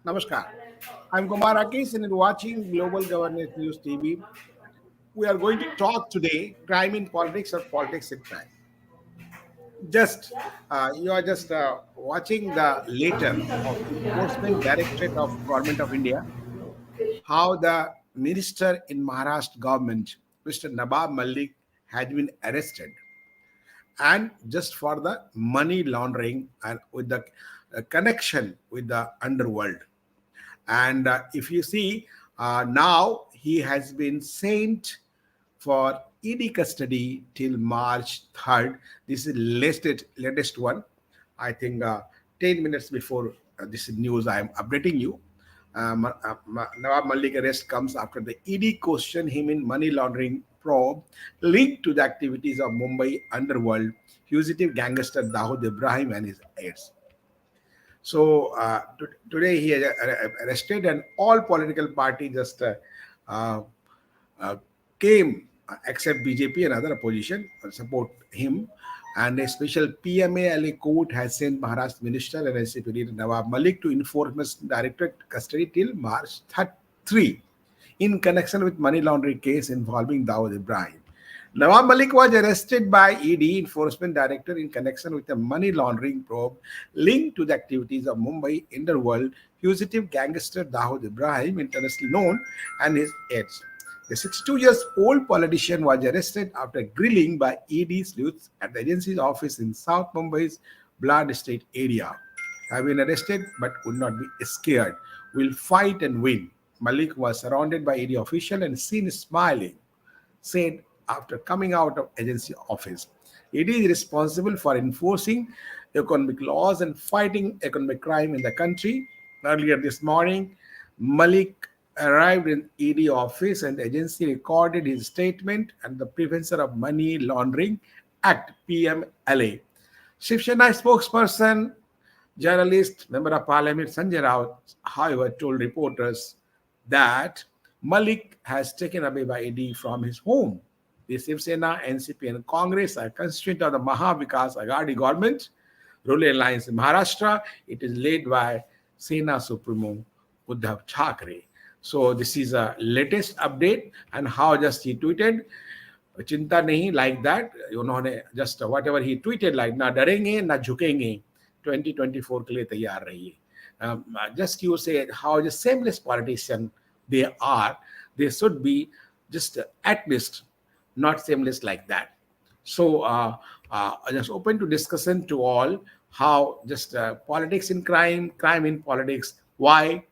Namaskar. I'm Kumar Akis and you're watching Global Governance News TV. We are going to talk today crime in politics or politics in crime. Just you are just watching the letter of Enforcement Directorate of Government of India, how the minister in Maharashtra government, Mr. Nabab Malik, has been arrested and just for the money laundering and with the connection with the underworld. And if you see, now he has been sent for ED custody till March 3rd. This is latest one. I think 10 minutes before this news, I am updating you. Nawab Malik arrest comes after the ED questioned him in money laundering probe linked to the activities of Mumbai underworld fugitive gangster Dawood Ibrahim and his aides. So today he is arrested, and all political parties just uh, uh, came except BJP and other opposition support him. And a special PMA court has sent Maharashtra Minister and SCP leader Nawab Malik to Enforcement Directorate custody till March 3 in connection with money laundering case involving Dawood Ibrahim. Nawab Malik was arrested by ED Enforcement Director in connection with a money laundering probe linked to the activities of Mumbai underworld fugitive gangster Dawood Ibrahim, internationally known, and his aides. The 62 years old politician was arrested after grilling by ED sleuths at the agency's office in South Mumbai's Blood State area. Have been arrested but would not be scared. Will fight and win. Malik was surrounded by ED official and seen smiling, said after coming out of agency office. It is responsible for enforcing economic laws and fighting economic crime in the country. Earlier this morning, Malik arrived in ED office and the agency recorded his statement and the Prevention of Money Laundering Act PMLA. Shiv Sena spokesperson, journalist, member of parliament Sanjay Raut, however, told reporters that Malik has taken away by ED from his home. The Shiv Sena, NCP, and Congress are constituent of the Mahavikas Aghadi government, ruling alliance in Maharashtra. It is led by Sena Supremo Uddhav Thackeray. So this is a latest update and how just he tweeted. चिंता नहीं like that. उन्होंने just whatever he tweeted like ना डरेंगे ना झुकेंगे 2024 के लिए तैयार रहिए. Just you say how the shameless politician they are, they should be just at least not shameless like that. So just open to discussion to all how just politics in crime, crime in politics, why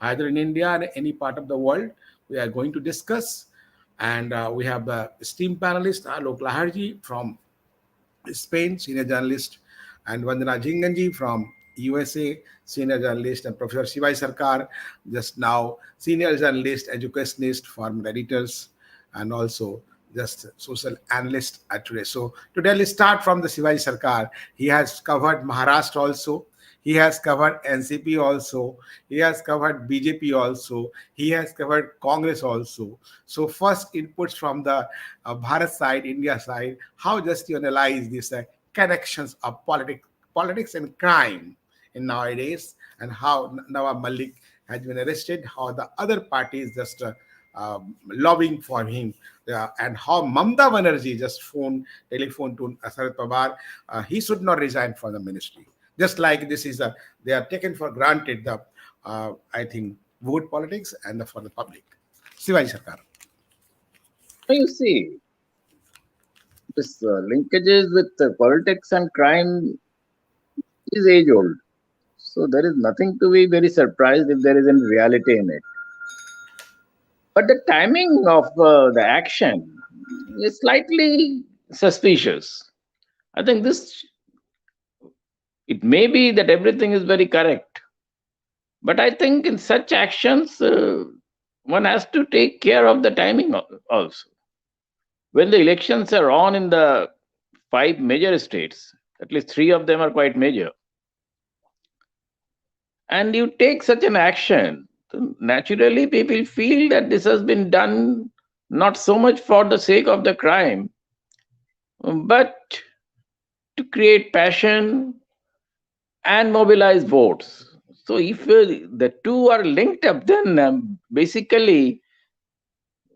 either in India or any part of the world we are going to discuss. And we have the esteemed panelist Alok Laharji from Spain, senior journalist, and Vandana Jinganji from USA, senior journalist, and Professor Shivai Sarkar, just now senior journalist, educationist, former editors, and also just social analyst at today. So today let's start from the Shivai Sarkar. He has covered Maharashtra also. He has covered NCP also. He has covered BJP also. He has covered Congress also. So first inputs from the Bharat side, India side, how just you analyze these connections of politics and crime in nowadays, and how Nawab Malik has been arrested, how the other parties just lobbying for him, and how Mamta Banerjee just telephone to Sharad Pawar, he should not resign from the ministry. Just like this is they are taken for granted the I think vote politics and for the public. Shivaji Sarkar. You see, this linkages with politics and crime is age old. So there is nothing to be very surprised if there is any reality in it. But the timing of the action is slightly suspicious. I think it may be that everything is very correct. But I think in such actions, one has to take care of the timing also. When the elections are on in the 5 major states, at least 3 of them are quite major, and you take such an action, naturally people feel that this has been done not so much for the sake of the crime, but to create passion and mobilize votes. So if the two are linked up, then basically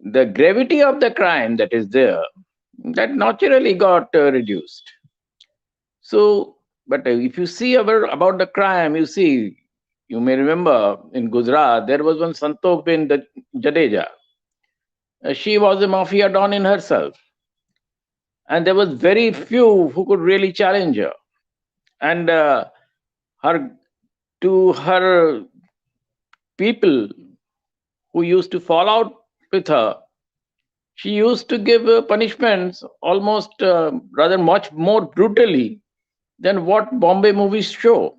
the gravity of the crime that is there, that naturally got reduced. So, but if you see about the crime, you see, you may remember in Gujarat, there was one Santokh bin Jadeja. She was a mafia don in herself, and there was very few who could really challenge her. And her to her people who used to fall out with her, she used to give punishments almost rather much more brutally than what Bombay movies show.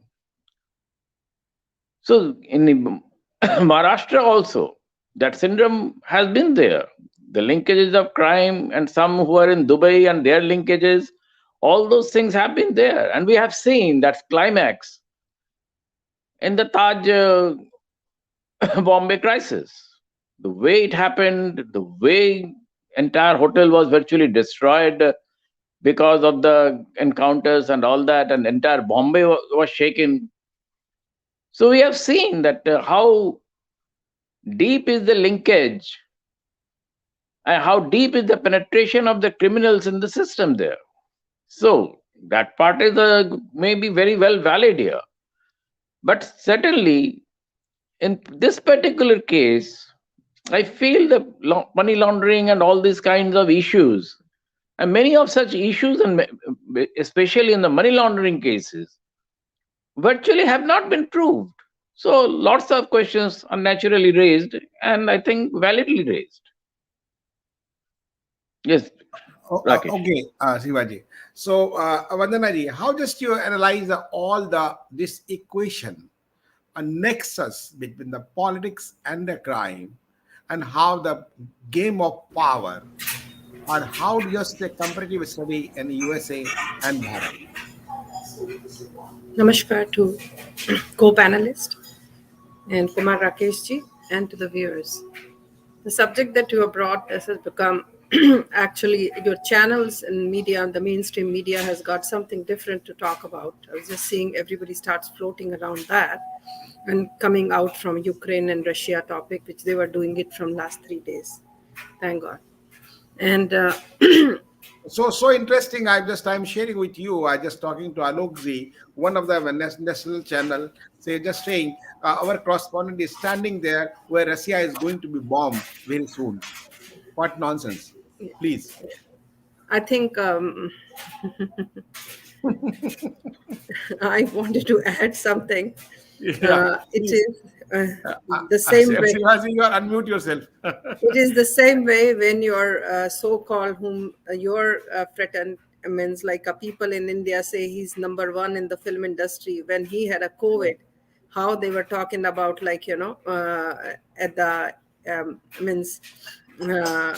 So in Maharashtra also, that syndrome has been there. The linkages of crime and some who are in Dubai and their linkages, all those things have been there. And we have seen that climax in the Taj Bombay crisis. The way it happened, the way entire hotel was virtually destroyed because of the encounters and all that, and entire Bombay was shaken. So we have seen that how deep is the linkage and how deep is the penetration of the criminals in the system there. So that part is maybe very well valid here. But certainly in this particular case, I feel the money laundering and all these kinds of issues, and many of such issues, and especially in the money laundering cases, virtually have not been proved. So lots of questions are naturally raised, and I think validly raised. Yes, Rakesh. Okay, Shivaji. So, Vandanaji, how just you analyze all this equation, a nexus between the politics and the crime, and how the game of power, or how just the comparative study in USA and Bharat? Namaskar to co-panelist and Kumar Rakeshji and to the viewers. The subject that you have brought this has become actually your channels and media, the mainstream media has got something different to talk about. I was just seeing everybody starts floating around that and coming out from Ukraine and Russia topic, which they were doing it from last 3 days. Thank God. And So interesting. I'm sharing with you. I just talking to Alokji, one of the national channel, just saying our correspondent is standing there where Russia is going to be bombed very soon. What nonsense! Please. I think I wanted to add something. Yeah, It please. is the same way. Shivaji, you are unmute yourself. It is the same way when your so-called whom your threatened means like people in India say he's number one in the film industry. When he had a COVID, how they were talking about at the means uh,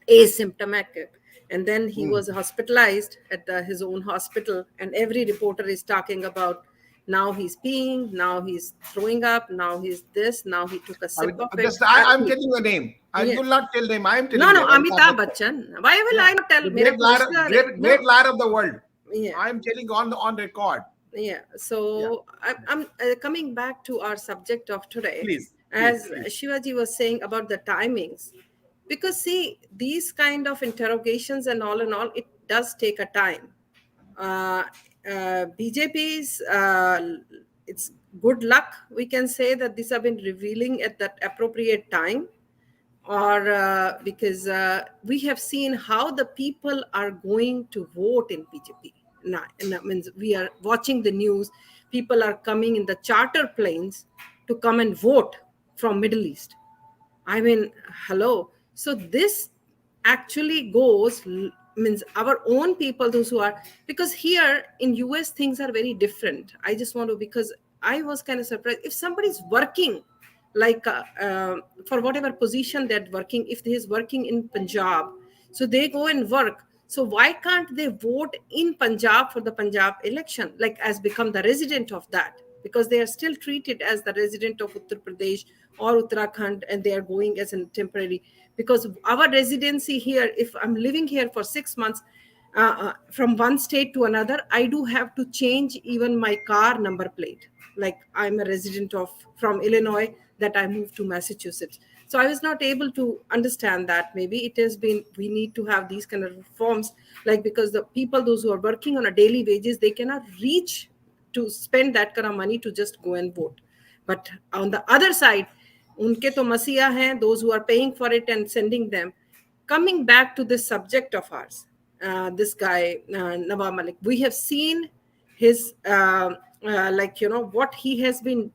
asymptomatic, and then he was hospitalized at his own hospital, and every reporter is talking about now he's peeing, now he's throwing up, now he's this, now he took a I sip mean, of it. just I'm telling the name. Yeah. You'll not tell name. I am telling No, them. Amitabh Bachchan. Why will Yeah, I not tell? the मेरा great liar, personal है. great No. liar of the world. Yeah. I'm telling on record. Yeah. Yeah, So I'm coming back to our subject of today, please, as please. Shivaji was saying about the timings, because see these kind of interrogations and all in all, it does take a time. BJP's it's good luck we can say that these have been revealing at that appropriate time, or because we have seen how the people are going to vote in BJP. Now, and that means we are watching the news. People are coming in the charter planes to come and vote from Middle East. I mean, hello. So this actually means our own people, those who are, because here in US things are very different. I just want to, because I was kind of surprised if somebody's working like for whatever position they're working, if he is working in Punjab, so they go and work. So why can't they vote in Punjab for the Punjab election, like as become the resident of that? Because they are still treated as the resident of Uttar Pradesh or Uttarakhand, and they are going as a temporary. Because our residency here, if I'm living here for 6 months, from one state to another, I do have to change even my car number plate. Like I'm a resident of from Illinois, that I moved to Massachusetts. So I was not able to understand that. Maybe it has been, we need to have these kind of reforms, like because the people, those who are working on a daily wages, they cannot reach to spend that kind of money to just go and vote. But on the other side, unke to masiya hain, those who are paying for it and sending them. Coming back to this subject of ours, this guy Nawab Malik, we have seen his like what he has been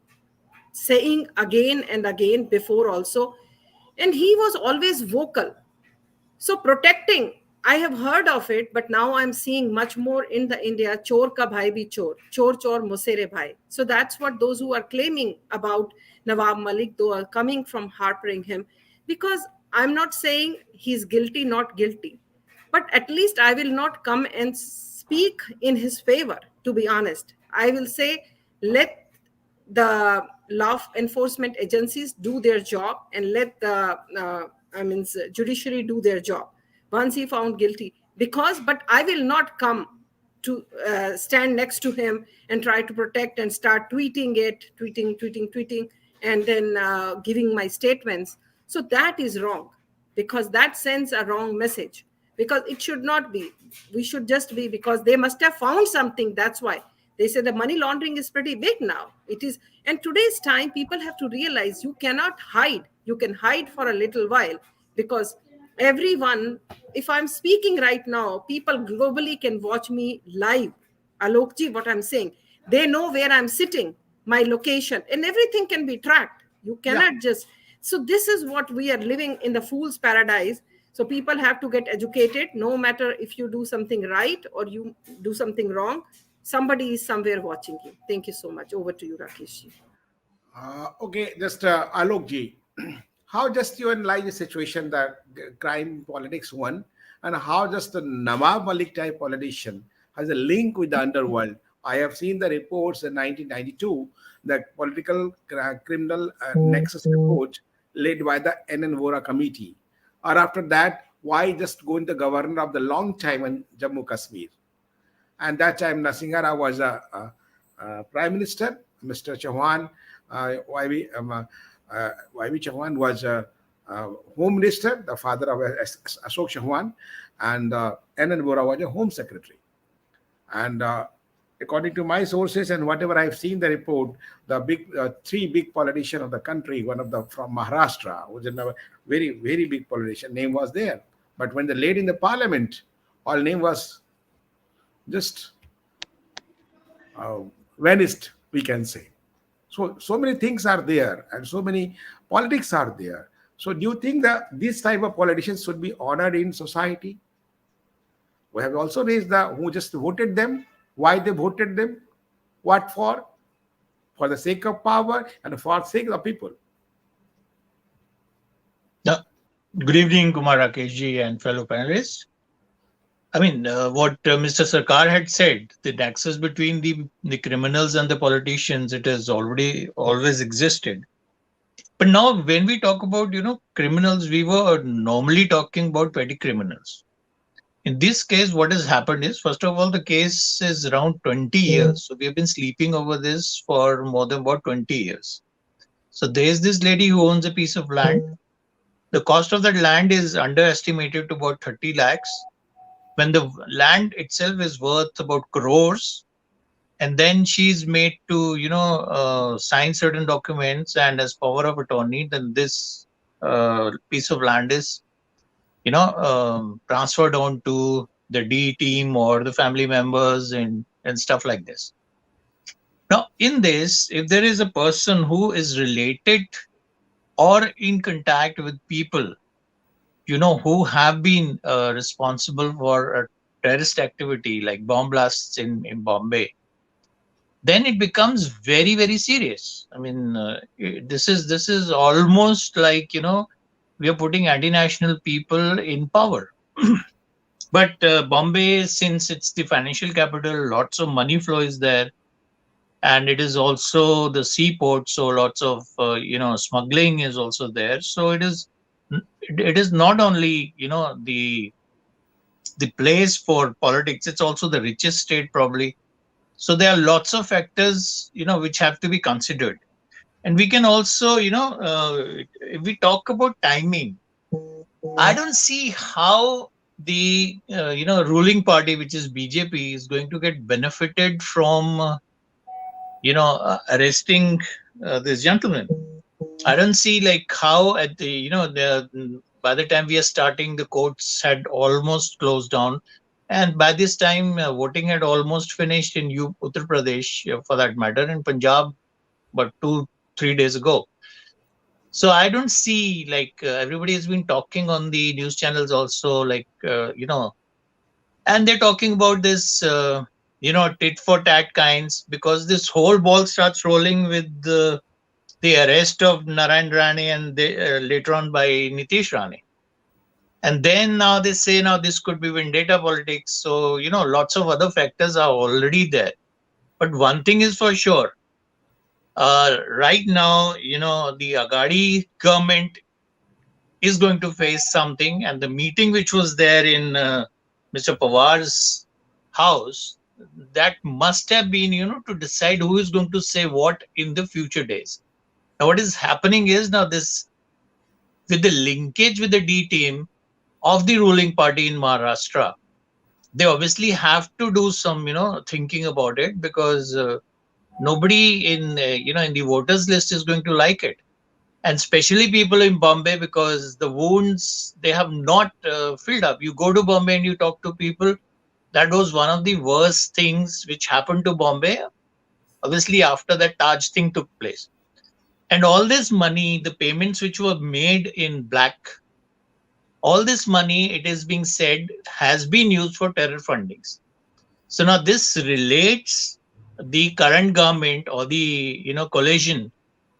saying again and again before also, and he was always vocal. So protecting, I have heard of it, but now I'm seeing much more in the India, chor ka bhai bhi chor chor musere bhai. So that's what those who are claiming about Nawab Malik, though, are coming from harping him, because I'm not saying he's guilty, not guilty, but at least I will not come and speak in his favor, to be honest. I will say, let the law enforcement agencies do their job, and let the judiciary do their job once he found guilty. Because, but I will not come to stand next to him and try to protect and start tweeting, and then giving my statements. So that is wrong, because that sends a wrong message, because it should not be. We should just be, because they must have found something. That's why they say the money laundering is pretty big now. It is. And today's time, people have to realize you cannot hide. You can hide for a little while, because everyone, if I'm speaking right now, people globally can watch me live. Alokji, what I'm saying, they know where I'm sitting, my location, and everything can be tracked. You Yeah. cannot just. So this is what we are living in, the fool's paradise. So people have to get educated. No matter if you do something right or you do something wrong, somebody is somewhere watching you. Thank you so much. Over to you, Rakesh. Okay, just Alok ji, how just you analyze the situation that crime politics won, and how just the Nawab Malik type politician has a link with the underworld? I have seen the reports in 1992, the political criminal nexus report led by the NN Vora committee. Or after that, why just go in the governor of the long time in Jammu Kashmir? And that time Nasingara was a prime minister, Mr. Chauhan, YV Chauhan was home minister, the father of Ashok Chauhan, and N.N. Vora was a home secretary. And according to my sources and whatever I've seen the report, the big three big politicians of the country, one of them from Maharashtra, was a very, very big politician, name was there. But when they laid in the parliament, all name was just uh, vanished, we can say. So many things are there, and so many politics are there. So do you think that this type of politicians should be honored in society? We have also raised the who just voted them, why they voted them, what for the sake of power and for the sake of people. Good evening, Kumar Rakeshji and fellow panelists. I mean, what Mr. Sarkar had said, the nexus between the criminals and the politicians, it has already always existed. But now, when we talk about, criminals, we were normally talking about petty criminals. In this case, what has happened is, first of all, the case is around 20 years. So we have been sleeping over this for more than about 20 years. So there's this lady who owns a piece of land. The cost of that land is underestimated to about 30 lakhs. When the land itself is worth about crores, and then she's made to sign certain documents, and as power of attorney, then this piece of land is transferred on to the D team or the family members and stuff like this. Now in this, if there is a person who is related or in contact with people who have been responsible for a terrorist activity like bomb blasts in Bombay, then it becomes very, very serious. I mean, this is almost like we are putting anti-national people in power. But Bombay, since it's the financial capital, lots of money flow is there, and it is also the seaport, so lots of smuggling is also there. So it is not only the the place for politics. It's also the richest state probably. So there are lots of factors, which have to be considered. And we can also, if we talk about timing, I don't see how the ruling party, which is BJP, is going to get benefited from arresting this gentleman. I don't see like how at the by the time we are starting, the courts had almost closed down, and by this time voting had almost finished in Uttar Pradesh, for that matter, in Punjab, but 2-3 days ago. So I don't see like everybody has been talking on the news channels also, like and they're talking about this tit for tat kinds, because this whole ball starts rolling with the arrest of Narayan Rane and later on by Nitish Rane. And then now they say now this could be vendetta politics. So, lots of other factors are already there. But one thing is for sure. Right now, the Agadi government is going to face something. And the meeting which was there in Mr. Pawar's house, that must have been, to decide who is going to say what in the future days. Now, what is happening is now this, with the linkage with the D team of the ruling party in Maharashtra, they obviously have to do some, thinking about it, because nobody in, in the voters list is going to like it. And especially people in Bombay, because the wounds, they have not filled up. You go to Bombay and you talk to people, that was one of the worst things which happened to Bombay, obviously after that Taj thing took place. And all this money, the payments which were made in black, all this money, it is being said, has been used for terror fundings. So now this relates the current government or the coalition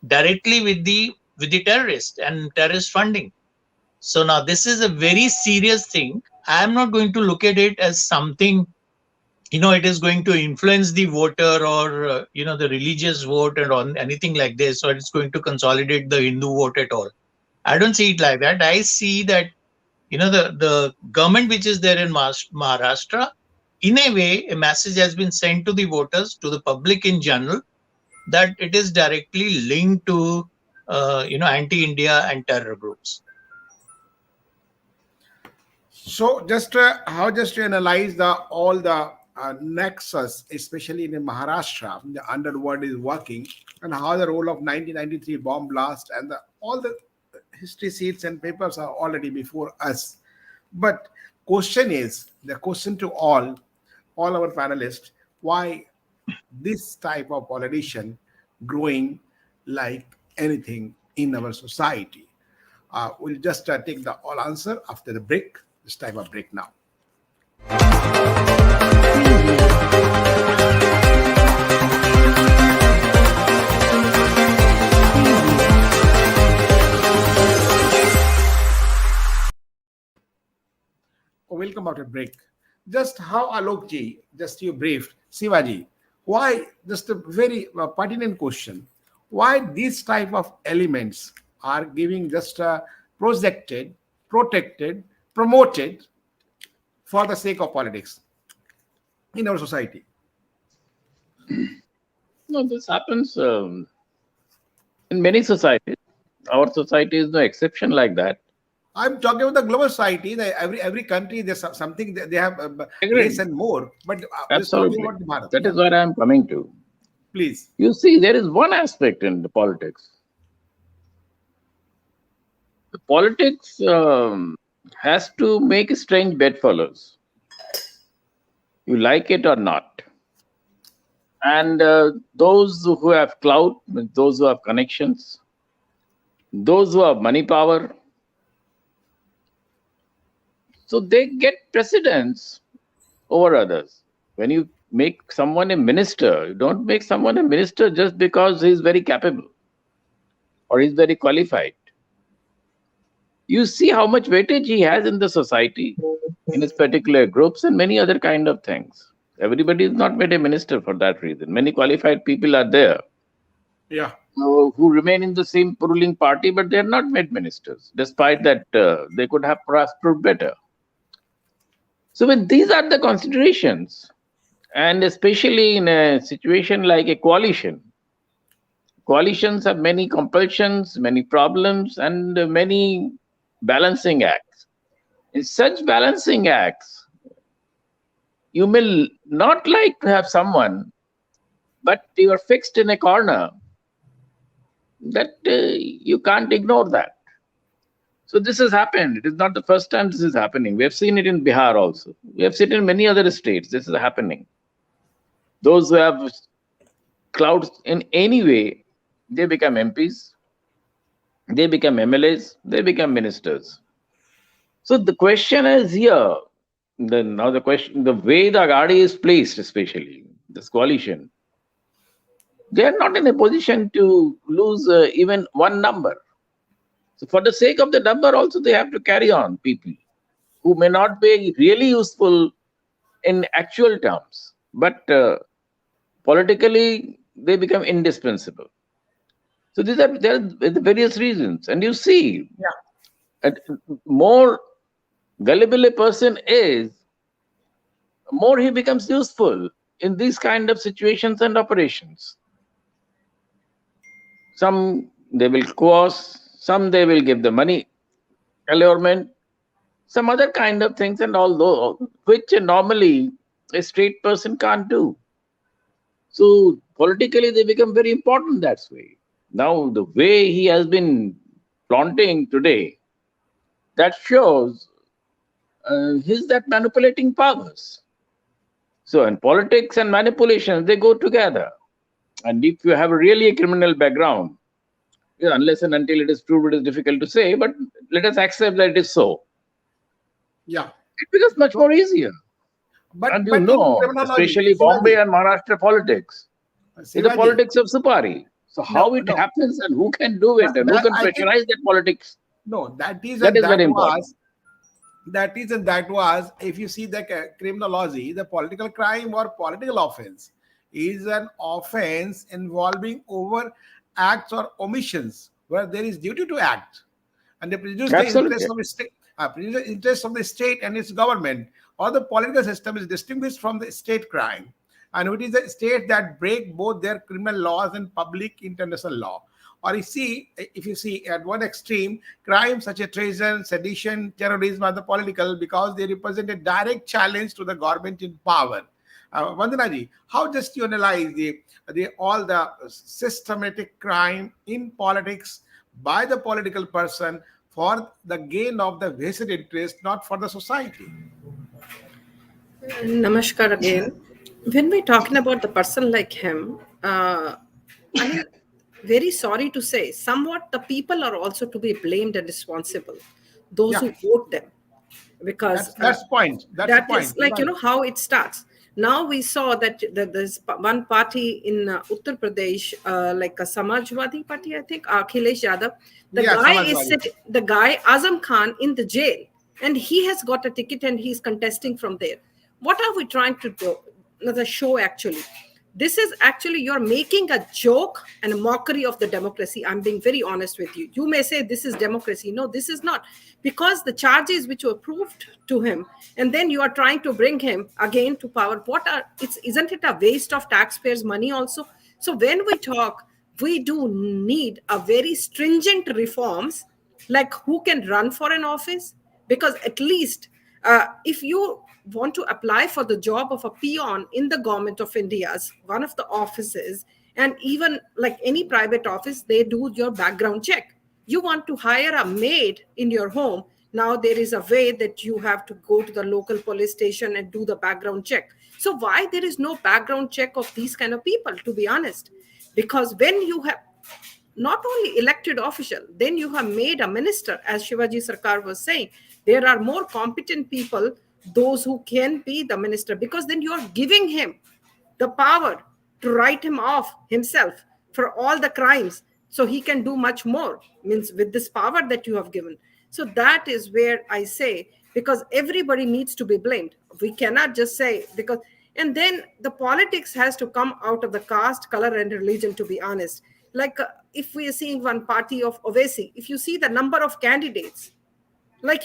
directly with the terrorists and terrorist funding. So now this is a very serious thing. I am not going to look at it as something, it is going to influence the voter or the religious vote and on anything like this, or it's going to consolidate the Hindu vote at all. I don't see it like that. I see that the government which is there in Maharashtra, in a way, a message has been sent to the voters, to the public in general, that it is directly linked to anti-India and terror groups. So how just to analyze all the nexus, especially in Maharashtra, the underworld is working, and how the role of 1993 bomb blast and all the history sheets and papers are already before us. But the question to all our panelists, why this type of politician growing like anything in our society? We'll just take the all answer after the break. This time of break now. Welcome after break. Just how Alokji, just you briefed, Sivaji, why, just a very pertinent question, why these type of elements are giving just projected, protected, promoted for the sake of politics in our society? No, this happens in many societies. Our society is no exception like that. I'm talking about the global society. Every country, there's something they have less and more. But Absolutely. talking about Bharat. That is where I am coming to. Please. You see, there is one aspect in the politics. The politics has to make strange bedfellows. You like it or not. And those who have clout, those who have connections, those who have money power, so they get precedence over others. When you make someone a minister, you don't make someone a minister just because he's very capable or he's very qualified. You see how much weightage he has in the society, in his particular groups and many other kind of things. Everybody is not made a minister for that reason. Many qualified people are there. Yeah. Who remain in the same ruling party, but they are not made ministers, despite that they could have perhaps proved better. So when these are the considerations, and especially in a situation like a coalition, coalitions have many compulsions, many problems, and many balancing acts. In such balancing acts, you may not like to have someone, but you are fixed in a corner that you can't ignore that. So this has happened. It is not the first time this is happening. We have seen it in Bihar also. We have seen it in many other states. This is happening. Those who have clouds in any way, they become MPs, they become MLAs, they become ministers. So the question is here. Now the question, the way the Agadi is placed, especially this coalition, they are not in a position to lose even one number. So for the sake of the number, also they have to carry on people who may not be really useful in actual terms, but politically they become indispensable. So these are there are the various reasons, and you see, Yeah. more gullible a person is, more he becomes useful in these kind of situations and operations. Some they will coerce, some they will give the money allurement, some other kind of things, and all those which normally a straight person can't do. So politically they become very important that way. Now the way he has been flaunting today, that shows his that manipulating powers. So in politics and manipulation, they go together. And if you have really a criminal background, yeah, unless and until it is proved, it is difficult to say, but let us accept that it is so. Yeah. It becomes much more easier. And you But in know, criminology, especially Bombay Shivaji, and Maharashtra politics, is the Shivaji, politics of Supari. So no, how it no, happens and who can do it and who that can I think pressurize that politics, no, that is that and is that very important. was that is and that was if you see the criminology, the political crime or political offense is an offense involving over acts or omissions where there is duty to act and they prejudice the Absolutely. interest of the state, prejudice the interest of the state and its government or the political system is distinguished from the state crime, and it is the state that break both their criminal laws and public international law. Or you see, if you see at one extreme, crimes such as treason, sedition, terrorism are the political because they represent a direct challenge to the government in power. Vandanaji, how just you analyze the all the systematic crime in politics by the political person for the gain of the vested interest, not for the society? Namaskar again. When we're talking about the person like him, I mean, very sorry to say, somewhat the people are also to be blamed and responsible, those Yeah, who vote them, because that's point. That's the that is point. You're like, right. how it starts. Now we saw that there's one party in Uttar Pradesh, like a Samajwadi party, I think, Akhilesh Yadav. Yeah, The guy Azam Khan in the jail, and he has got a ticket and he's contesting from there. What are we trying to do? The show actually. This is actually, you're making a joke and a mockery of the democracy. I'm being very honest with you. You may say this is democracy. No, this is not, because the charges which were proved to him, and then you are trying to bring him again to power. Isn't it a waste of taxpayers' money also? So when we talk, we do need a very stringent reforms, like who can run for an office, because at least if you want to apply for the job of a peon in the government of India's one of the offices, and even like any private office, they do your background check. You want to hire a maid in your home, now there is a way that you have to go to the local police station and do the background check. So why there is no background check of these kind of people, to be honest? Because when you have not only elected official, then you have made a minister, as Shivaji Sarkar was saying, there are more competent people, those who can be the minister, because then you are giving him the power to write him off himself for all the crimes, so he can do much more, means with this power that you have given. So that is where I say, because everybody needs to be blamed. We cannot just say, because, and then the politics has to come out of the caste, color and religion, to be honest. Like if we are seeing one party of Ovesi, if you see the number of candidates, like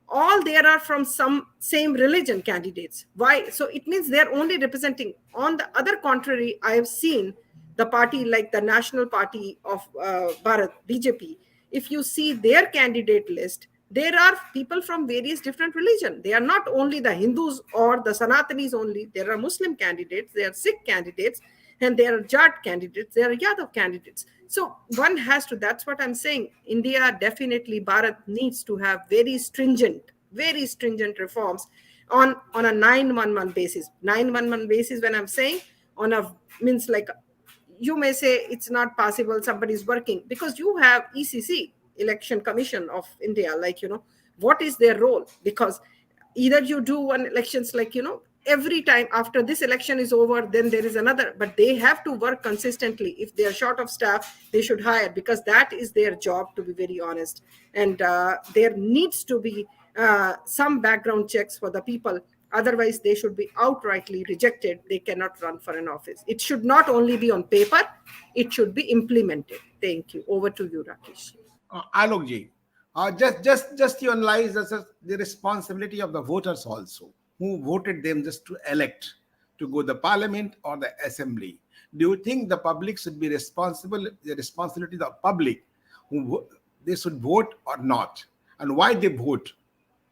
all there are from some same religion candidates. Why? So it means they're only representing. On the other contrary, I have seen the party like the National Party of Bharat, BJP. If you see their candidate list, there are people from various different religion. They are not only the Hindus or the Sanatanis only. There are Muslim candidates, there are Sikh candidates, and there are Jat candidates, there are Yadav candidates. So one has to, that's what I'm saying. India definitely, Bharat needs to have very stringent reforms on a 911 basis. 911 basis, when I'm saying on a, means like, you may say it's not possible, somebody is working, because you have ECC, Election Commission of India, like, what is their role? Because either you do one elections, like, every time after this election is over, then there is another, but they have to work consistently. If they are short of staff, they should hire, because that is their job, to be very honest. And there needs to be some background checks for the people. Otherwise, they should be outrightly rejected. They cannot run for an office. It should not only be on paper, it should be implemented. Thank you. Over to you, Rakesh. Alok ji, just you analyze the responsibility of the voters also, who voted them just to elect to go the parliament or the assembly. Do you think the public should be responsible? The responsibility of the public, who they should vote or not, and why they vote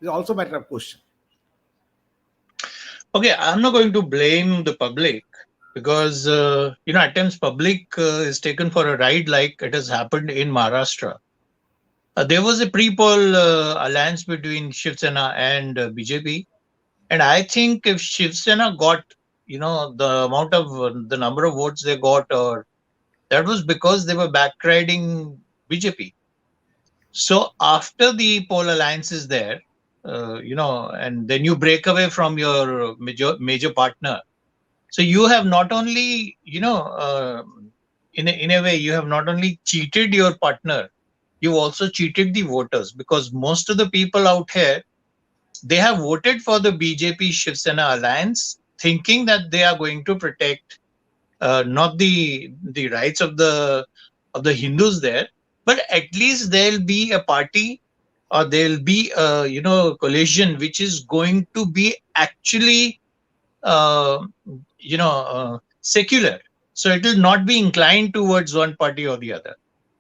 is also a matter of question. Okay, I'm not going to blame the public because, at times public is taken for a ride, like it has happened in Maharashtra. There was a pre-poll alliance between Shiv Sena and BJP. And I think if Shiv Sena got, the number of votes they got, or that was because they were backriding BJP. So after the poll alliance is there, and then you break away from your major partner. So you have not only, in a way, you have not only cheated your partner, you also cheated the voters, because most of the people out here, they have voted for the BJP Shiv Sena alliance, thinking that they are going to protect not the rights of the Hindus there, but at least there'll be a party, or there'll be a coalition which is going to be actually secular. So it will not be inclined towards one party or the other.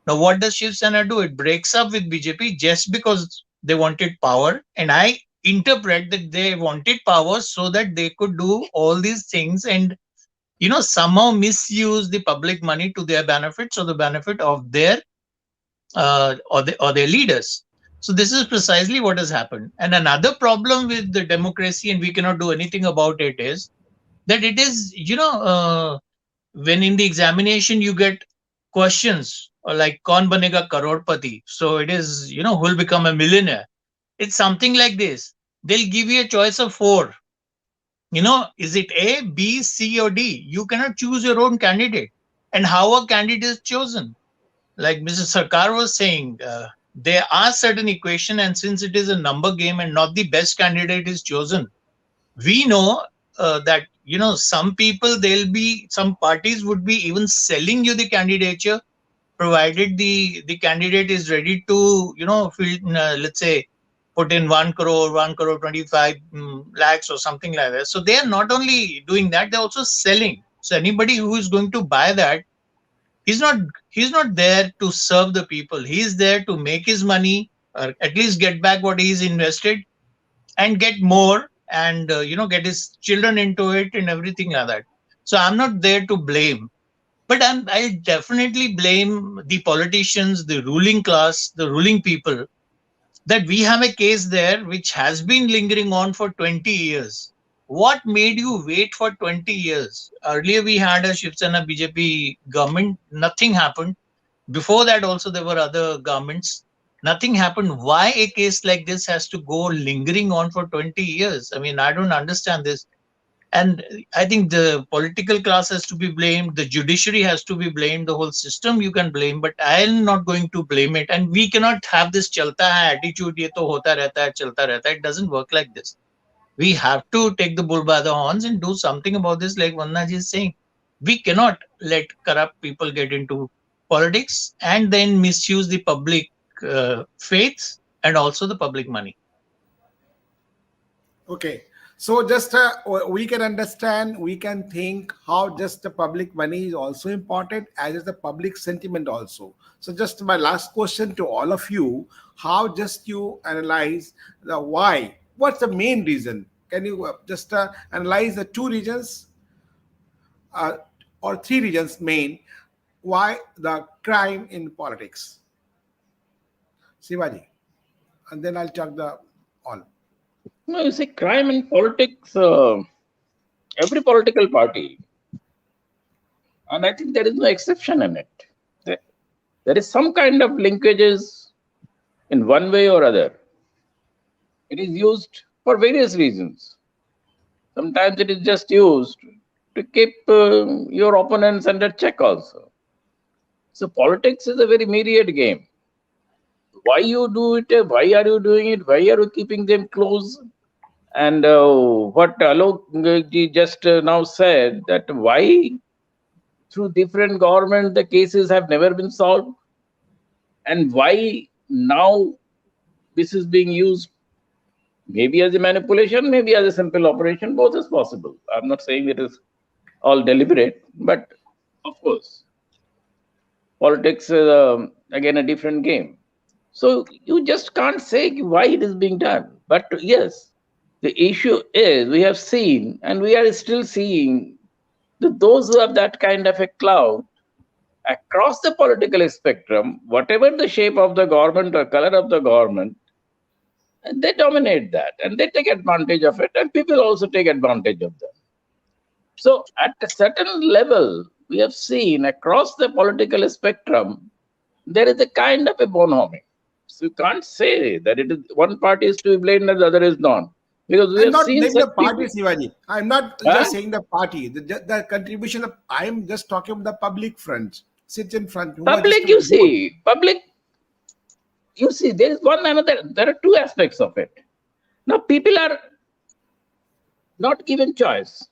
Now, what does Shiv Sena do? It breaks up with BJP just because they wanted power, and I interpret that they wanted power so that they could do all these things and somehow misuse the public money to their benefit, so the benefit of their or their leaders. So this is precisely what has happened. And another problem with the democracy, and we cannot do anything about it, is that it is when in the examination you get questions like "Kaun banega crorepati?" So it is who will become a millionaire. It's something like this. They'll give you a choice of 4. Is it A, B, C, or D? You cannot choose your own candidate. And how a candidate is chosen? Like Mr. Sarkar was saying, there are certain equation, and since it is a number game and not the best candidate is chosen, we know that some people, some parties would be even selling you the candidature, provided the candidate is ready to let's say put in 1 crore, 1 crore 25 lakhs or something like that. So they are not only doing that, they're also selling. So anybody who is going to buy that, he's not there to serve the people. He's there to make his money, or at least get back what he's invested, and get more, and get his children into it and everything like that. So I'm not there to blame, but I definitely blame the politicians, the ruling class, the ruling people, that we have a case there which has been lingering on for 20 years. What made you wait for 20 years? Earlier we had a Shiv Sena BJP government, nothing happened. Before that also there were other governments, nothing happened. Why a case like this has to go lingering on for 20 years? I mean, I don't understand this. And I think the political class has to be blamed, the judiciary has to be blamed, the whole system you can blame, but I'm not going to blame it. And we cannot have this chalta hai attitude, ye to hota rehta hai, chalta rehta hai. It doesn't work like this. We have to take the bull by the horns and do something about this, like Vannaji is saying. We cannot let corrupt people get into politics and then misuse the public faith and also the public money. Okay. So just we can understand, we can think how just the public money is also important as is the public sentiment also. So just my last question to all of you, how just you analyze the why? What's the main reason? Can you just analyze the two reasons uh, or three reasons main why the crime in politics? Shivaji, and then I'll talk the all. No, you see, crime in politics, every political party, and I think there is no exception in it. There, there is some kind of linkages in one way or other. It is used for various reasons. Sometimes it is just used to keep your opponents under check also. So politics is a very myriad game. Why you do it? Why are you doing it? Why are you keeping them close? And what Alok ji just now said, that why through different government the cases have never been solved, and why now this is being used, maybe as a manipulation, maybe as a simple operation. Both is possible. I'm not saying it is all deliberate, but of course politics is again a different game. So you just can't say why it is being done. But yes, the issue is, we have seen and we are still seeing that those who have that kind of a clout across the political spectrum, whatever the shape of the government or color of the government, and they dominate that and they take advantage of it, and people also take advantage of them. So at a certain level, we have seen across the political spectrum, there is a kind of a bonhoming. So you can't say that it is one party is to be blamed and the other is not. Because we I'm have not seen blaming such the people. party, Shivaji. I'm not Huh? just saying the party. The contribution of I'm just talking about the public front. Sit in front, who are just Public, to you vote. see, public, you see, there is one another, there are two aspects of it. Now, people are not given choice.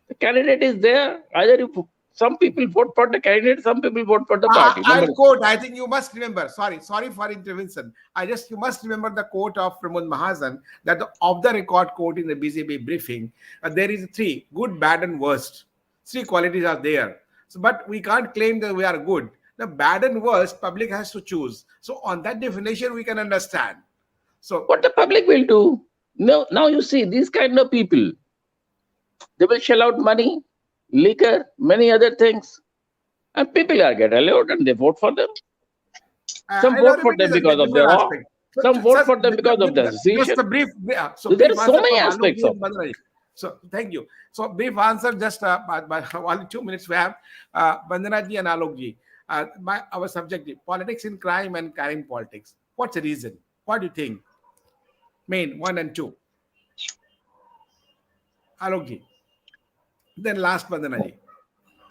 The candidate is there, either you, some people vote for the candidate, some people vote for the party. Number I'll quote. I think you must remember. Sorry for intervention. You must remember the quote of Pramod Mahajan, that the off the record quote in the BJP briefing. There is three: good, bad, and worst. Three qualities are there. So, but we can't claim that we are good. The bad and worst, public has to choose. So, on that definition, we can understand. So, what the public will do. No, now you see these kind of people, they will shell out money, liquor, many other things, and people are get allowed and they vote for them. Some vote for elaborate them is a because of different their law. aspect. Some vote for them because of their Just association. the brief, so So there are brief so answer many from Alok aspects ji of and it. Bandana ji. So thank you. So brief answer, just by only 2 minutes we have. Bandana ji and Alok ji. Our subject is politics in crime and crime politics. What's the reason? What do you think? Main one and two. Alok ji. Then last Bandana ji.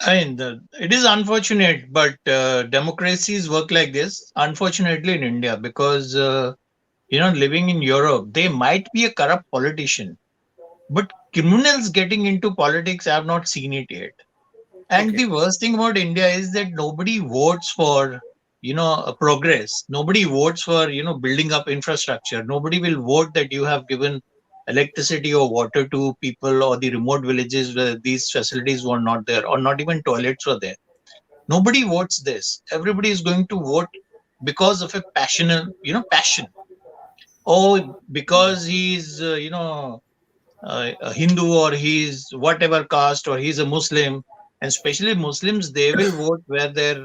It is unfortunate, but democracies work like this. Unfortunately, in India, because living in Europe, they might be a corrupt politician, but criminals getting into politics, I have not seen it yet. And Okay. the worst thing about India is that nobody votes for progress. Nobody votes for building up infrastructure. Nobody will vote that you have given electricity or water to people, or the remote villages where these facilities were not there, or not even toilets were there. Nobody votes this. Everybody is going to vote because of a passion. Oh, because he's a Hindu, or he's whatever caste, or he's a Muslim. And especially Muslims, they will vote where their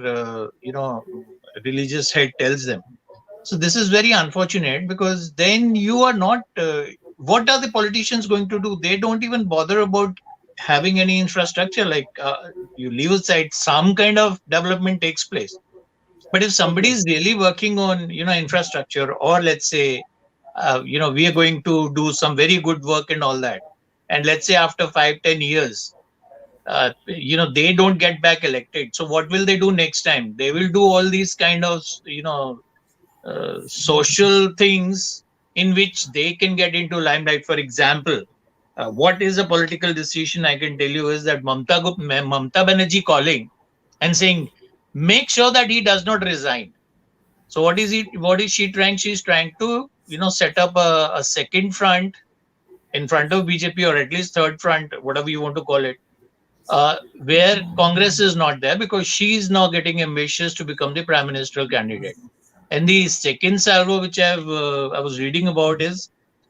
religious head tells them. So this is very unfortunate, because then you are not. What are the politicians going to do? They don't even bother about having any infrastructure. Like, you leave aside, some kind of development takes place. But if somebody Okay. is really working on infrastructure, or let's say we are going to do some very good work and all that, and let's say after 5-10 years, they don't get back elected, so what will they do next time? They will do all these kind of social things in which they can get into limelight. For example, what is a political decision I can tell you is that Mamta Banerjee calling and saying, make sure that he does not resign. So what is she trying? She's trying to set up a second front in front of BJP, or at least third front, whatever you want to call it, where Congress is not there because she is now getting ambitious to become the prime ministerial candidate. And the second salvo, which I was reading about, is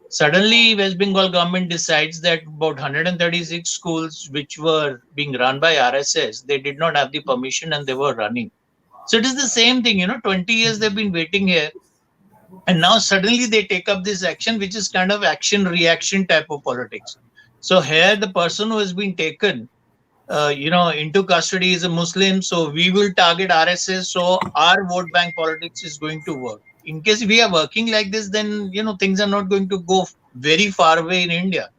suddenly West Bengal government decides that about 136 schools which were being run by RSS, they did not have the permission and they were running. So it is the same thing, 20 years they've been waiting here. And now suddenly they take up this action, which is kind of action reaction type of politics. So here the person who has been taken into custody is a Muslim, so we will target RSS. So our vote bank politics is going to work. In case we are working like this, then things are not going to go very far away in India.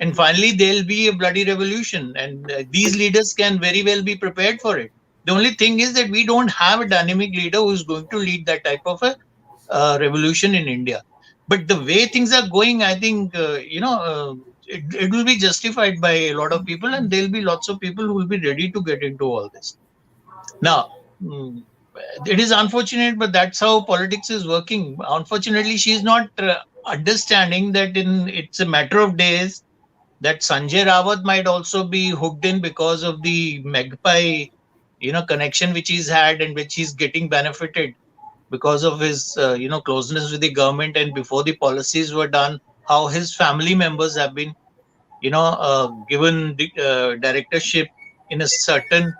And finally, there'll be a bloody revolution, and these leaders can very well be prepared for it. The only thing is that we don't have a dynamic leader who is going to lead that type of a revolution in India. But the way things are going, I think it will be justified by a lot of people, and there'll be lots of people who will be ready to get into all this. Now, it is unfortunate, but that's how politics is working. Unfortunately, she is not understanding that it's a matter of days that Sanjay Rawat might also be hooked in because of the Magpie, connection which he's had and which he's getting benefited because of his, closeness with the government, and before the policies were done, how his family members have been, given the directorship in a certain,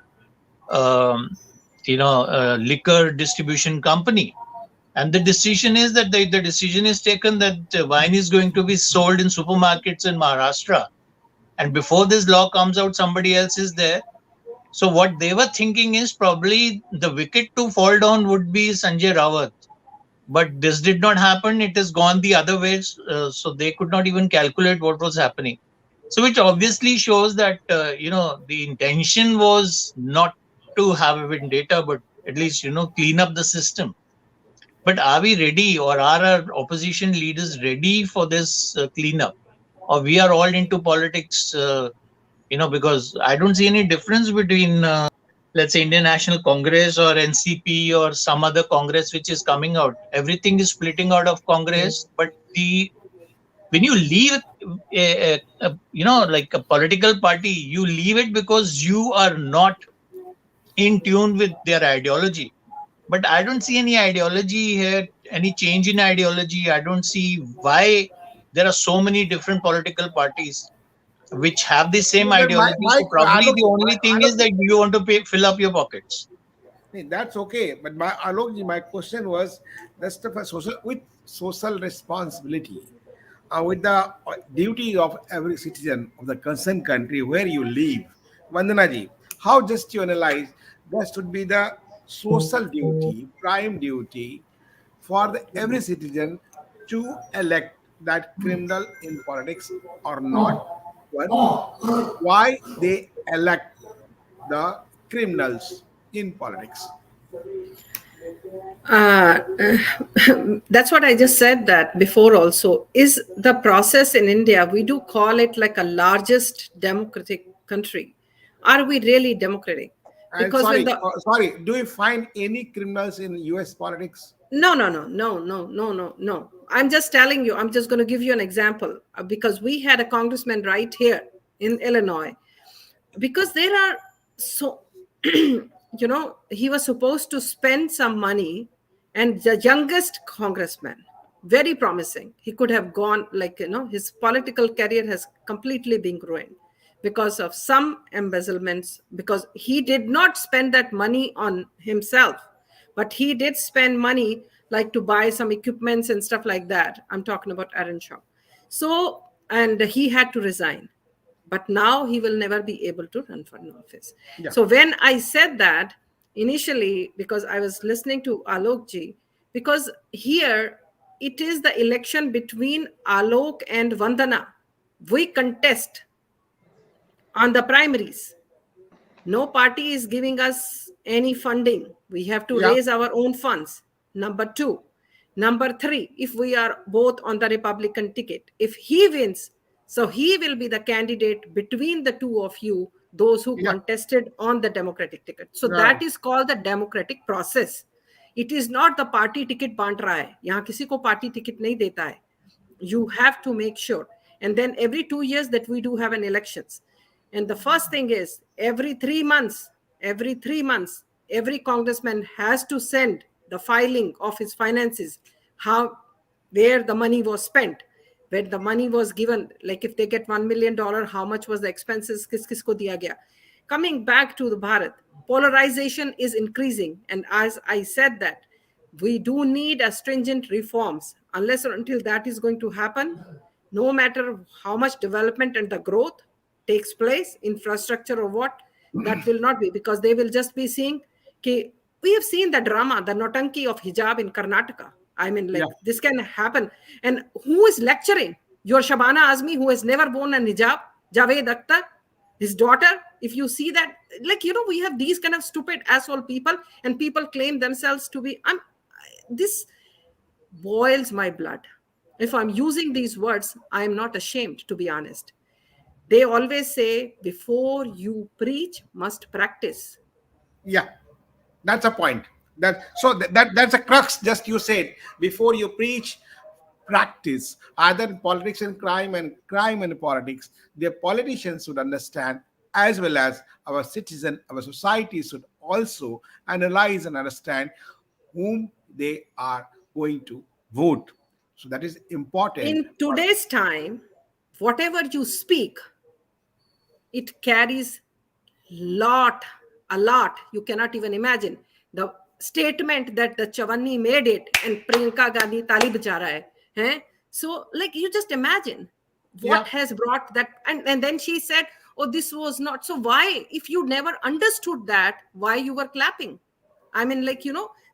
liquor distribution company. And the decision is that the decision is taken that wine is going to be sold in supermarkets in Maharashtra. And before this law comes out, somebody else is there. So what they were thinking is probably the wicket to fall down would be Sanjay Rawat. But this did not happen. It has gone the other way. So they could not even calculate what was happening. So which obviously shows that, the intention was not to have a vendetta, but at least, clean up the system. But are we ready, or are our opposition leaders ready for this cleanup? Or we are all into politics, because I don't see any difference between, let's say, Indian National Congress or NCP or some other Congress which is coming out. Everything is splitting out of Congress, but when you leave like a political party, you leave it because you are not in tune with their ideology. But I don't see any ideology here, any change in ideology. I don't see why there are so many different political parties which have the same But ideology. So probably the only thing is that you want to fill up your pockets. That's okay. But my question was that's the with social responsibility, with the duty of every citizen of the concerned country where you live. Vandanaji, how just you analyze that should be the social duty, prime duty for every citizen to elect that criminal in politics or not? One, why they elect the criminals in politics? Uh, that's what I just said that before also. Is the process in India, we do call it like a largest democratic country. Are we really democratic? And Because when sorry, do you find any criminals in US politics? No. I'm just telling you, I'm just going to give you an example because we had a congressman right here in Illinois. Because there are so, he was supposed to spend some money, and the youngest congressman, very promising. He could have gone his political career has completely been ruined because of some embezzlements, because he did not spend that money on himself, but he did spend money like to buy some equipments and stuff like that. I'm talking about Aaron Shaw. So, and he had to resign. But now he will never be able to run for an office. Yeah. So when I said that initially, because I was listening to Alokji, because here it is the election between Alok and Vandana. We contest on the primaries. No party is giving us any funding. We have to raise our own funds. Number two. Number three, if we are both on the Republican ticket, if he wins, so he will be the candidate between the two of you, those who contested on the Democratic ticket. So that is called the democratic process. It is not the party ticket बांट रहा है. यहाँ किसी को party ticket नहीं देता है. You have to make sure. And then every 2 years that we do have an elections. And the first thing is every 3 months, every congressman has to send the filing of his finances, how, where the money was spent, where the money was given. Like if they get $1 million, how much was the expenses, kis kisko diya gaya. Coming back to the Bharat, polarization is increasing. And as I said that, we do need a stringent reforms. Unless or until that is going to happen, no matter how much development and the growth takes place, infrastructure or what, that will not be, because they will just be seeing, we have seen the drama, the notanki of hijab in Karnataka. I mean, like, Yeah. this can happen. And who is lecturing? Your Shabana Azmi, who has never worn a hijab, Javed Akhtar, his daughter. If you see that, like, we have these kind of stupid asshole people, and people claim themselves to be, this boils my blood. If I'm using these words, I'm not ashamed, to be honest. They always say, before you preach, must practice. Yeah, that's a point. That's a crux. Just you said, before you preach, practice. Either in politics and crime and politics, the politicians should understand, as well as our citizen, our society should also analyze and understand whom they are going to vote. So that is important. In today's time, whatever you speak, it carries a lot. You cannot even imagine the statement that the Chavanni made it, and Priyanka Gandhi tali baja raha hai. So, like, you just imagine what Yeah. has brought that. And then she said, oh, this was not. So why, if you never understood that, why you were clapping? I mean, like,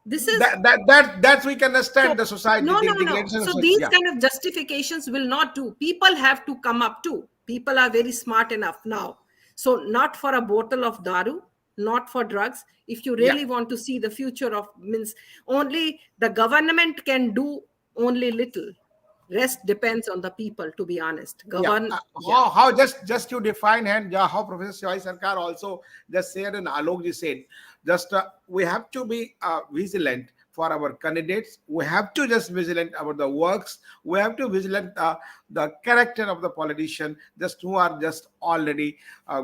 this is. That's we can So, understand the society, no, no, the no. degradation of So society. these Yeah. kind of justifications will not do. People have to come up too. People are very smart enough now. So not for a bottle of daru, not for drugs. If you Yeah. really want to see the future of, means, only the government can do only little. Rest depends on the people, to be honest. Yeah. Yeah. How just to define, and yeah, how Professor Shivai Sarkar also just said, and Alok ji said, just we have to be vigilant for our candidates. We have to just vigilant about the works. We have to vigilant the character of the politician, just who are just already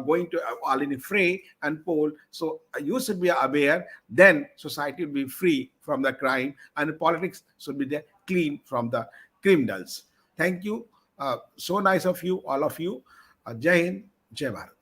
going to already fray and poll. So you should be aware. Then society will be free from the crime, and politics should be there clean from the criminals. Thank you. So nice of you, all of you. Jai Hind, Jai Bharat.